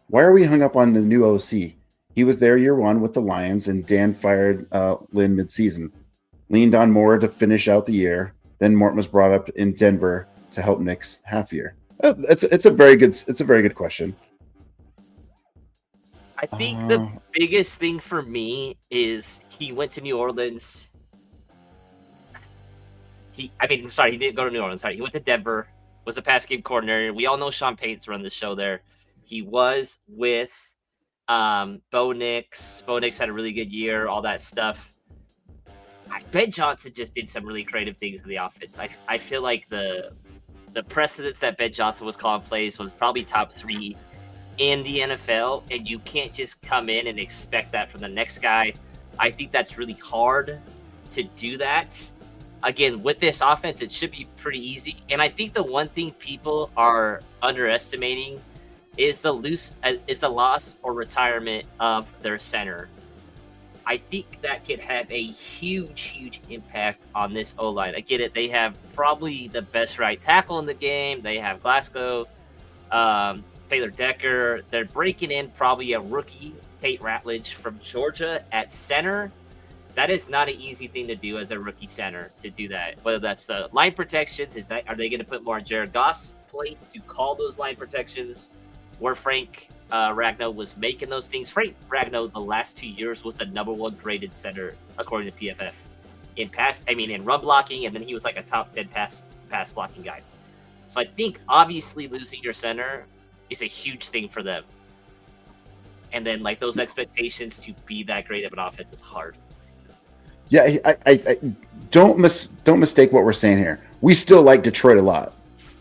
Why are we hung up on the new OC? He was there year one with the Lions, and Dan fired Lynn midseason. Leaned on Moore to finish out the year. Then Morton was brought up in Denver to help Nick's half year. It's a very good question. I think the biggest thing for me is he went to New Orleans. He didn't go to New Orleans. Sorry, he went to Denver, was a pass game coordinator. We all know Sean Payton's run the show there. He was with Bo Nix. Bo Nix had a really good year, all that stuff. Ben Johnson just did some really creative things in the offense. I feel like the precedence that Ben Johnson was calling plays was probably top 3 in the NFL, and you can't just come in and expect that from the next guy. I think that's really hard to do that. Again, with this offense, it should be pretty easy. And I think the one thing people are underestimating is the loss or retirement of their center. I think that could have a huge impact on this O-line. I get it. They have probably the best right tackle in the game. They have Glasgow, Taylor Decker. They're breaking in probably a rookie, Tate Ratledge from Georgia at center. That is not an easy thing to do as a rookie center, to do that. Whether that's the line protections, are they going to put more on Jared Goff's plate to call those line protections, where Frank Ragnow was making those things? Frank Ragnow the last 2 years was the #1 graded center according to PFF. in run blocking, and then he was like a top 10 pass blocking guy. So I think obviously losing your center is a huge thing for them. And then like those expectations to be that great of an offense is hard. Yeah, I don't mistake what we're saying here. We still like Detroit a lot.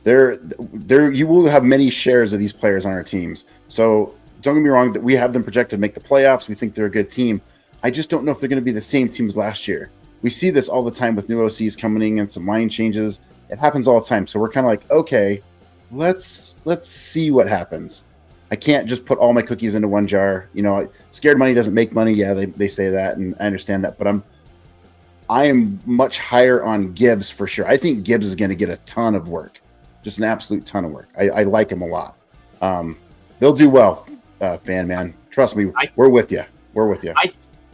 You will have many shares of these players on our teams. So don't get me wrong that we have them projected to make the playoffs. We think they're a good team. I just don't know if they're going to be the same team as last year. We see this all the time with new OCs coming in and some line changes. It happens all the time. So we're kind of like, okay, let's see what happens. I can't just put all my cookies into one jar. You know, scared money doesn't make money. Yeah, they say that, and I understand that. But I am much higher on Gibbs for sure. I think Gibbs is going to get a ton of work, just an absolute ton of work. I like him a lot. They'll do well, fan man. Trust me, we're with you. We're with you.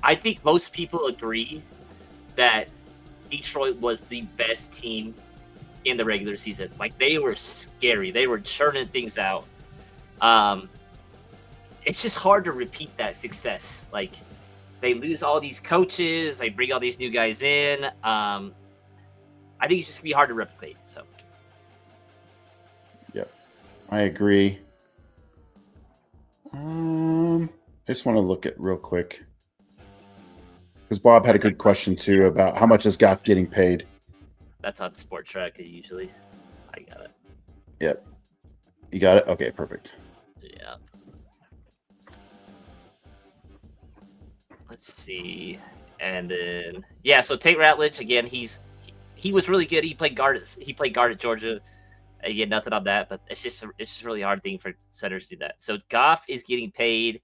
I think most people agree that Detroit was the best team in the regular season. Like, they were scary. They were churning things out. It's just hard to repeat that success. Like, they lose all these coaches. They bring all these new guys in. I think it's just gonna be hard to replicate. So, yep, I agree. I just want to look at real quick because Bob had a good question too about how much is Goff getting paid. That's on Sport Track usually. I got it. Yep, you got it. Okay, perfect. Yeah. Let's see. And then so Tate Ratledge again. He was really good. He played guard at Georgia. Again, nothing on that, but it's just a really hard thing for centers to do that. So Goff is getting paid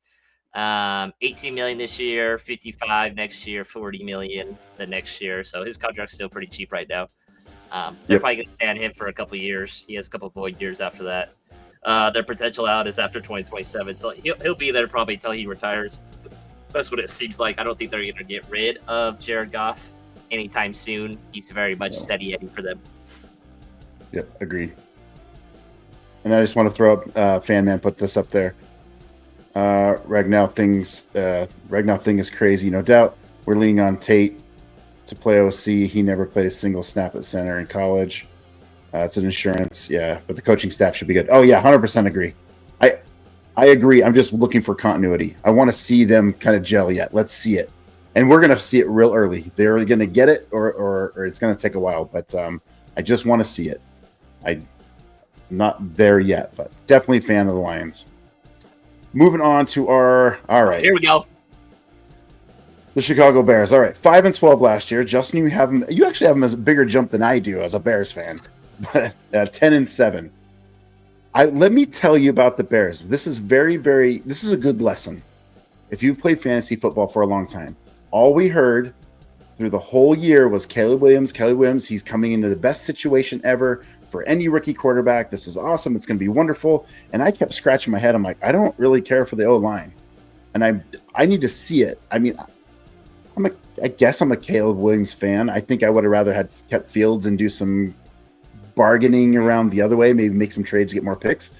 $18 million this year, $55 next year, $40 million the next year. So his contract's still pretty cheap right now. They're probably going to stand him for a couple of years. He has a couple of void years after that. Their potential out is after 2027, so he'll be there probably until he retires. That's what it seems like. I don't think they're going to get rid of Jared Goff anytime soon. He's very much steady Eddie for them. Yep, agreed. And I just want to throw up, fan man put this up there. Ragnow thing is crazy, no doubt. We're leaning on Tate to play OC. He never played a single snap at center in college. It's an insurance, but the coaching staff should be good. Oh yeah, 100% agree. I agree. I'm just looking for continuity. I want to see them kind of gel yet. Let's see it, and we're gonna see it real early. They're gonna get it, or it's gonna take a while. But I just want to see it. I'm not there yet, but definitely a fan of the Lions. Moving on to all right. Here we go. The Chicago Bears. All right, 5-12 last year. Justin, you actually have them as a bigger jump than I do as a Bears fan. But 10-7. Let me tell you about the Bears. This is this is a good lesson. If you've played fantasy football for a long time, all we heard through the whole year was Caleb Williams. He's coming into the best situation ever for any rookie quarterback. This is awesome. It's going to be wonderful. And I kept scratching my head. I'm like, I don't really care for the O-line. And I need to see it. I mean, I guess I'm a Caleb Williams fan. I think I would have rather had kept Fields and do some bargaining around the other way, maybe make some trades, get more picks.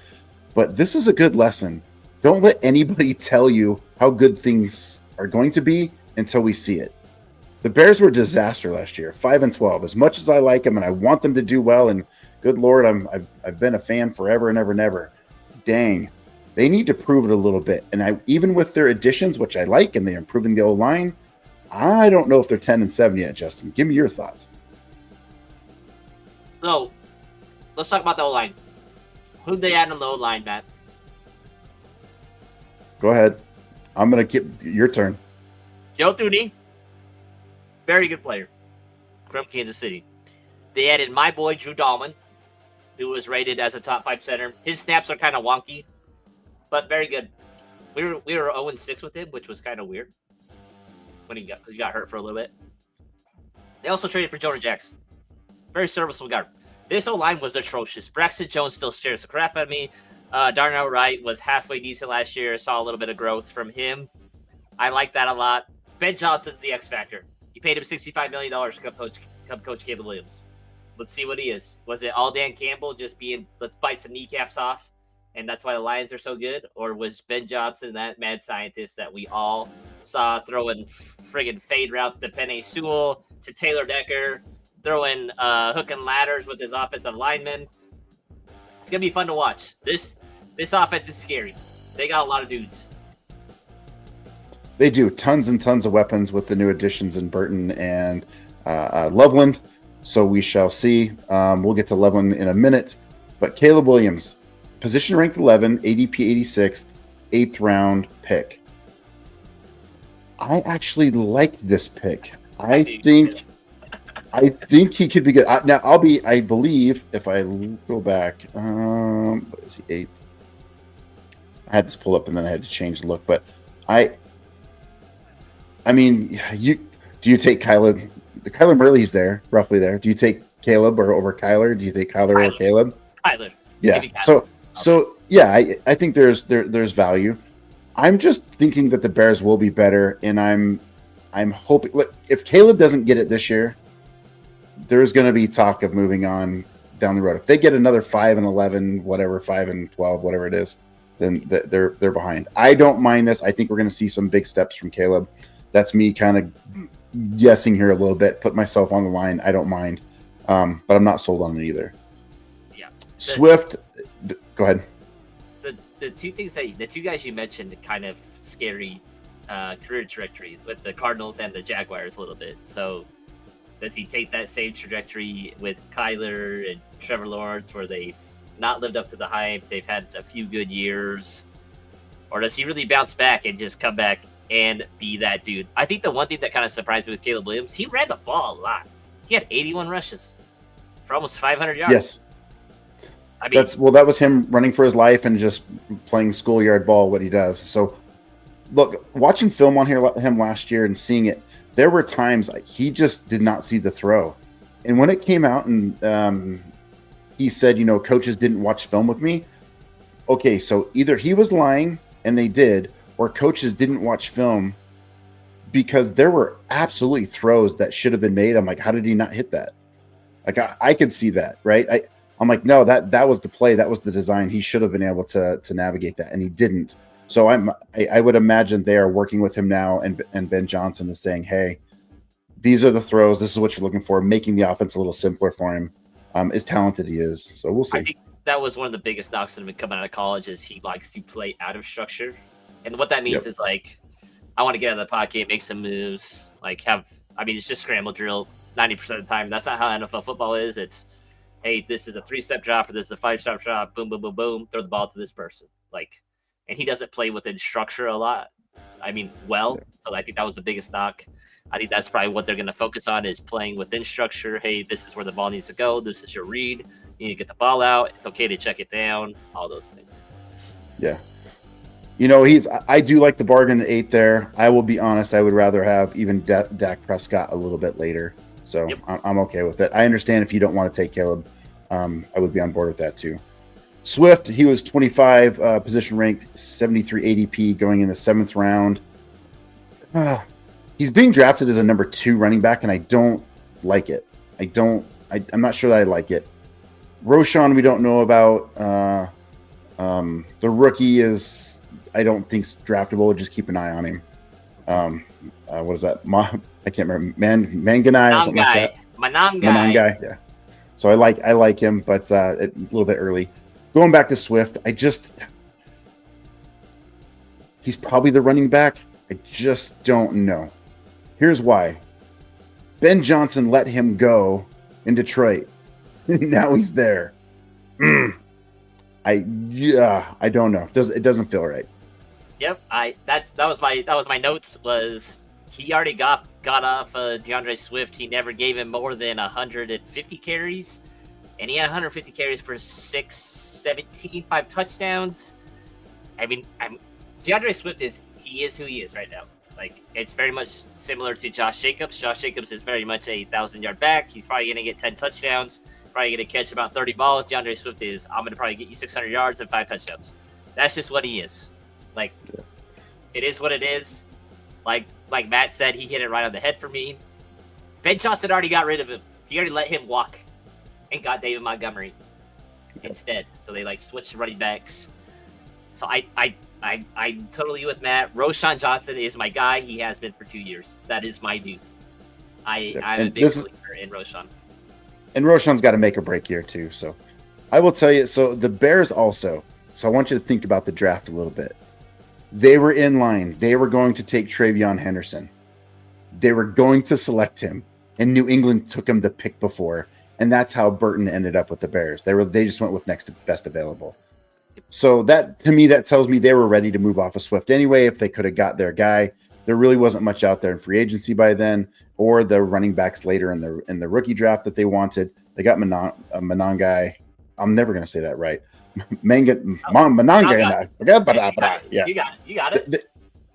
But this is a good lesson. Don't let anybody tell you how good things are going to be until we see it. The Bears were a disaster last year, 5-12. As much as I like them and I want them to do well, and good Lord, I've been a fan forever and ever and ever. Dang, they need to prove it a little bit. And even with their additions, which I like, and they're improving the O-line, I don't know if they're 10-7 yet. Justin, give me your thoughts. So, let's talk about the O-line. Who'd they add on the O-line, Matt? Go ahead. I'm going to give your turn. Joe Thuney, very good player from Kansas City. They added my boy, Drew Dahlman, who was rated as a top 5 center. His snaps are kind of wonky, but very good. We were 0-6 with him, which was kind of weird because he got hurt for a little bit. They also traded for Jonah Jackson. Very serviceable guard. This O-line was atrocious. Braxton Jones still stares the crap out of me. Darnell Wright was halfway decent last year. Saw a little bit of growth from him. I like that a lot. Ben Johnson's the X factor. You paid him $65 million to come coach Caleb Williams. Let's see what he is. Was it all Dan Campbell just being, let's bite some kneecaps off, and that's why the Lions are so good? Or was Ben Johnson that mad scientist that we all saw throwing friggin' fade routes to Penei Sewell, to Taylor Decker, throwing hook and ladders with his offensive linemen. It's gonna be fun to watch. This offense is scary. They got a lot of dudes. They do tons and tons of weapons with the new additions in Burton and Loveland. So we shall see. We'll get to Loveland in a minute. But Caleb Williams, position ranked 11, ADP 86th, 8th round pick. I actually like this pick. I think he could be good. Now I believe if I go back, what is he, 8th? I had this pull up and then I had to change the look, but I mean, do you take Kyler? Kyler Murray's there, roughly there. Do you take Caleb over Kyler? Do you take Kyler over Caleb? Kyler. Yeah. So yeah, I think there's value. I'm just thinking that the Bears will be better, and I'm hoping. Look, if Caleb doesn't get it this year, there's going to be talk of moving on down the road. If they get another 5-11, whatever, 5-12, whatever it is, then they're behind. I don't mind this. I think we're going to see some big steps from Caleb. That's me kind of guessing here a little bit. Put myself on the line. I don't mind, but I'm not sold on it either. Yeah. Swift, go ahead. The two guys you mentioned, kind of scary career trajectory with the Cardinals and the Jaguars a little bit. So does he take that same trajectory with Kyler and Trevor Lawrence, where they've not lived up to the hype? They've had a few good years. Or does he really bounce back and just come back and be that dude? I think the one thing that kind of surprised me with Caleb Williams, he ran the ball a lot. He had 81 rushes for almost 500 yards. Yes. I mean, that was him running for his life and just playing schoolyard ball, what he does. So, look, watching film on him last year and seeing it, there were times he just did not see the throw. And when it came out and he said, coaches didn't watch film with me. Okay, so either he was lying and they did, or coaches didn't watch film, because there were absolutely throws that should have been made. I'm like, how did he not hit that? Like, I could see that, right? I'm like, no, that was the play. That was the design. He should have been able to navigate that, and he didn't. So I would imagine they are working with him now, and Ben Johnson is saying, hey, these are the throws. This is what you're looking for, making the offense a little simpler for him. As talented he is. So we'll see. I think that was one of the biggest knocks that have been coming out of college, is he likes to play out of structure. And what that means is, like, I want to get out of the pocket, make some moves, it's just scramble drill 90% of the time. That's not how NFL football is. It's, hey, this is a 3-step drop, or this is a 5-step drop, boom, boom, boom, boom, throw the ball to this person. And he doesn't play within structure a lot. So I think that was the biggest knock. I think that's probably what they're going to focus on, is playing within structure. Hey, this is where the ball needs to go. This is your read. You need to get the ball out. It's okay to check it down. All those things. Yeah. I do like the bargain at 8 there. I will be honest. I would rather have even Dak Prescott a little bit later. So yep. I'm okay with it. I understand if you don't want to take Caleb. I would be on board with that too. Swift, he was 25, position ranked 73 ADP, going in the 7th round. He's being drafted as a number 2 running back, and I don't like it. I'm not sure that I like it. Roshan, we don't know about. The rookie is, I don't think, draftable. Just keep an eye on him. What is that? I can't remember. Manganai or something like that. Manan guy. Yeah. So I like him, but a little bit early. Going back to Swift, he's probably the running back. I just don't know. Here's why. Ben Johnson let him go in Detroit. Now he's there. I don't know. It doesn't feel right. Yep. That was my notes. Was he already got off DeAndre Swift? He never gave him more than 150 carries, and he had 150 carries for 617, 5 touchdowns. DeAndre Swift is who he is right now. It's very much similar to Josh Jacobs. Josh Jacobs is very much a 1,000-yard back. He's probably going to get 10 touchdowns. Probably going to catch about 30 balls. DeAndre Swift is, I'm going to probably get you 600 yards and 5 touchdowns. That's just what he is. It is what it is. Like Matt said, he hit it right on the head for me. Ben Johnson already got rid of him. He already let him walk and got David Montgomery instead. So they switched running backs. So I'm totally with Matt. Roshan Johnson is my guy. He has been for 2 years. That is my dude. I'm a And big believer in Roshan. And Roshan's got to make a break here too. So I will tell you. So the Bears also. So I want you to think about the draft a little bit. They were in line. They were going to take Travion Henderson. They were going to select him, and New England took him the pick before, and that's how Burton ended up with the Bears. They just went with next best available. So that, to me, that tells me they were ready to move off of Swift anyway. If they could have got their guy, there really wasn't much out there in free agency by then, or the running backs later in the rookie draft that they wanted. They got Manon guy. I'm never going to say that right. Mananga. Yeah, you got it.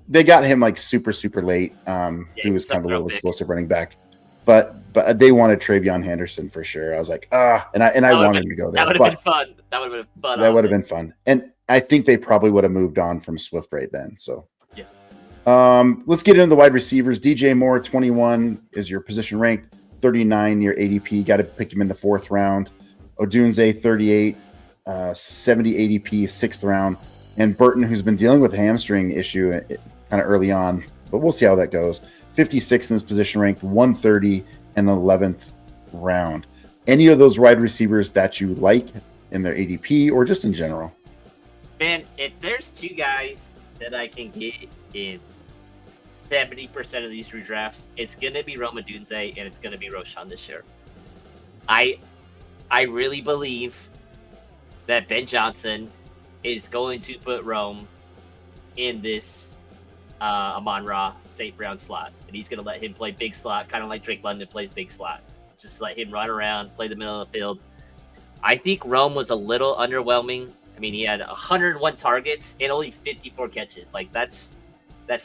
They got him like super late. He was kind of a little explosive running back, but they wanted Travion Henderson for sure. I was like, and I wanted him to go there. That would have been fun. That would have been fun. That would have been fun, and I think they probably would have moved on from Swift right then. So yeah. Let's get into the wide receivers. DJ Moore, 21 is your position ranked, 39 your ADP. Got to pick him in the 4th round. Odunze, 38. 70 ADP, 6th round, and Burton, who's been dealing with a hamstring issue kind of early on, but we'll see how that goes. 56 in this position, ranked 130 and 11th round. Any of those wide receivers that you like in their ADP or just in general? Man, if there's 2 guys that I can get in 70% of these redrafts, it's going to be Rome Odunze and it's going to be Roshan this year. I really believe that Ben Johnson is going to put Rome in this Amon-Ra St. Brown slot. And he's going to let him play big slot, kind of like Drake London plays big slot. Just let him run around, play the middle of the field. I think Rome was a little underwhelming. I mean, he had 101 targets and only 54 catches. Like, that's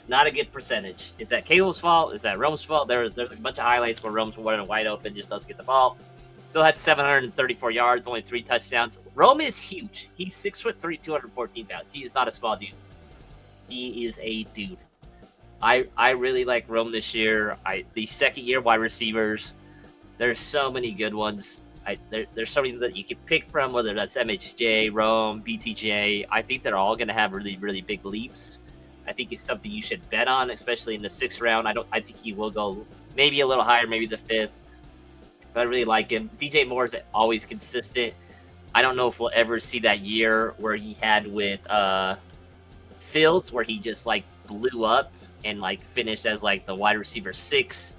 not a good percentage. Is that Caleb's fault? Is that Rome's fault? There's a bunch of highlights where Rome's wide open, just doesn't get the ball. Still had 734 yards, only 3 touchdowns. Rome is huge. He's 6'3", 214 pounds. He is not a small dude. He is a dude. I really like Rome this year. The second-year wide receivers, there's so many good ones. There's so many that you can pick from, whether that's MHJ, Rome, BTJ. I think they're all going to have really, really big leaps. I think it's something you should bet on, especially in the 6th round. I think he will go maybe a little higher, maybe the 5th. But I really like him. DJ Moore is always consistent. I don't know if we'll ever see that year where he had with Fields, where he just like blew up and like finished as like the wide receiver 6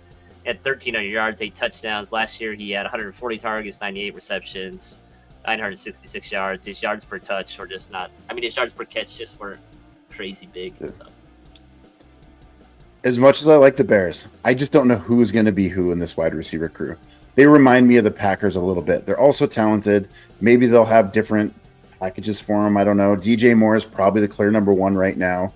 at 1,300 yards, 8 touchdowns. Last year he had 140 targets, 98 receptions, 966 yards. His yards per touch were just not. I mean, his yards per catch just weren't crazy big. So. As much as I like the Bears, I just don't know who is going to be who in this wide receiver crew. They remind me of the Packers a little bit. They're also talented. Maybe they'll have different packages for them. I don't know. DJ Moore is probably the clear number 1 right now.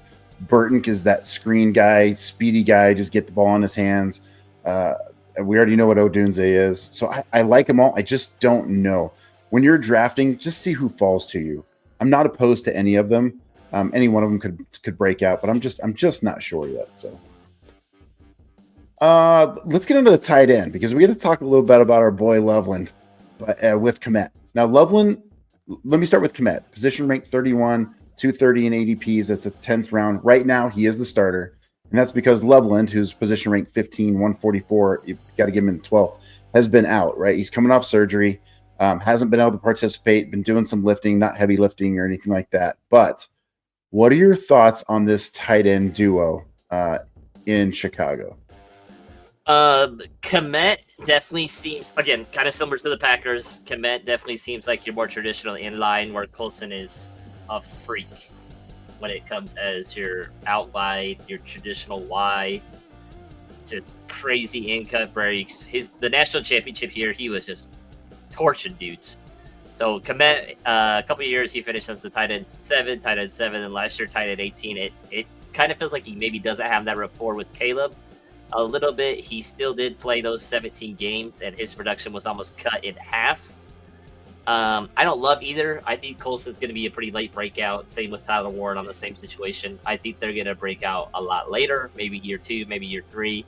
Burton is that screen guy, speedy guy, just get the ball in his hands. We already know what Odunze is. So I like them all. I just don't know. When you're drafting, just see who falls to you. I'm not opposed to any of them. Any one of them could break out, but I'm just not sure yet. So. Let's get into the tight end because we got to talk a little bit about our boy Loveland, with Kmet. Now Loveland, let me start with Kmet. Position ranked 31, 230 in ADPs. That's a 10th round. Right now, he is the starter, and that's because Loveland, who's position ranked 15, 144, you got to give him in the 12th, has been out. Right, he's coming off surgery, hasn't been able to participate. Been doing some lifting, not heavy lifting or anything like that. But what are your thoughts on this tight end duo in Chicago? Kmet definitely seems, again, kind of similar to the Packers. Kmet definitely seems like your more traditional inline, where Coulson is a freak when it comes as your out wide, your traditional Y, just crazy in-cut breaks. The national championship year, he was just torching dudes. So Kmet, a couple of years he finished as the tight end 7, and last year tight end 18. It kind of feels like he maybe doesn't have that rapport with Caleb. A little bit. He still did play those 17 games, and his production was almost cut in half. I don't love either. I think Coulson's going to be a pretty late breakout. Same with Tyler Warren on the same situation. I think they're going to break out a lot later, maybe year 2, maybe year 3.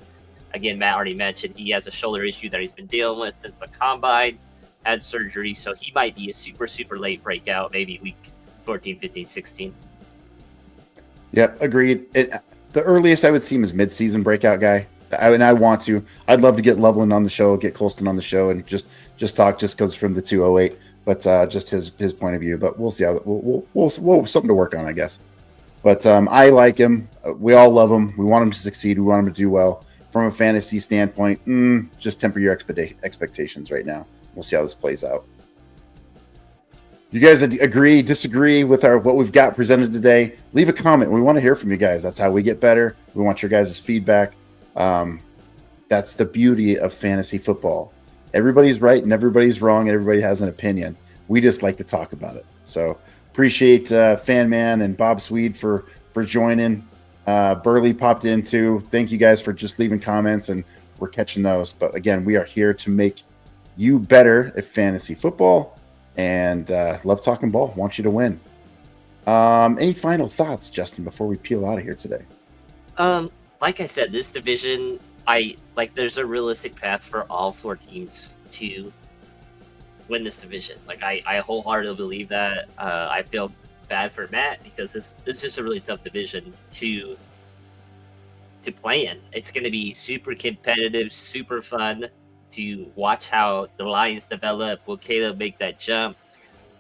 Again, Matt already mentioned he has a shoulder issue that he's been dealing with since the combine, had surgery, so he might be a super, super late breakout, maybe week 14, 15, 16. Yep, agreed. The earliest I would see him is mid-season breakout guy. I want to. I'd love to get Loveland on the show, get Colston on the show, and just talk just because from the 208, but just his point of view. But we'll see how we'll something to work on, I guess. But I like him. We all love him. We want him to succeed. We want him to do well. From a fantasy standpoint, just temper your expectations right now. We'll see how this plays out. You guys agree, disagree with what we've got presented today? Leave a comment. We want to hear from you guys. That's how we get better. We want your guys' feedback. That's the beauty of fantasy football. Everybody's right and everybody's wrong and everybody has an opinion. We just like to talk about it. So appreciate Fan Man and Bob Swede for joining. Burley popped in too. Thank you guys for just leaving comments, and we're catching those. But again, we are here to make you better at fantasy football, and love talking ball. Want you to win. Any final thoughts, Justin, before we peel out of here today? Like I said, this division, there's a realistic path for all 4 teams to win this division. Like I wholeheartedly believe that. I feel bad for Matt because it's just a really tough division to play in. It's going to be super competitive, super fun to watch how the Lions develop. Will Caleb make that jump?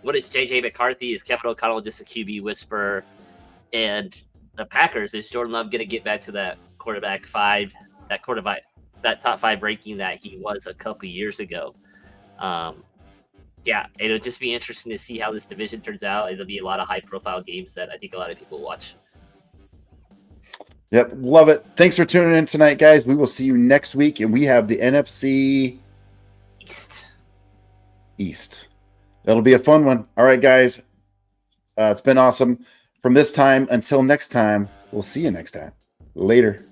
What is JJ McCarthy? Is Kevin O'Connell just a QB whisperer? And the Packers, is Jordan Love going to get back to that quarterback 5, that top 5 ranking that he was a couple years ago? Yeah, it'll just be interesting to see how this division turns out. It'll be a lot of high-profile games that I think a lot of people watch. Yep, love it. Thanks for tuning in tonight, guys. We will see you next week, and we have the NFC East. That'll be a fun one. All right, guys. It's been awesome. From this time until next time, we'll see you next time. Later.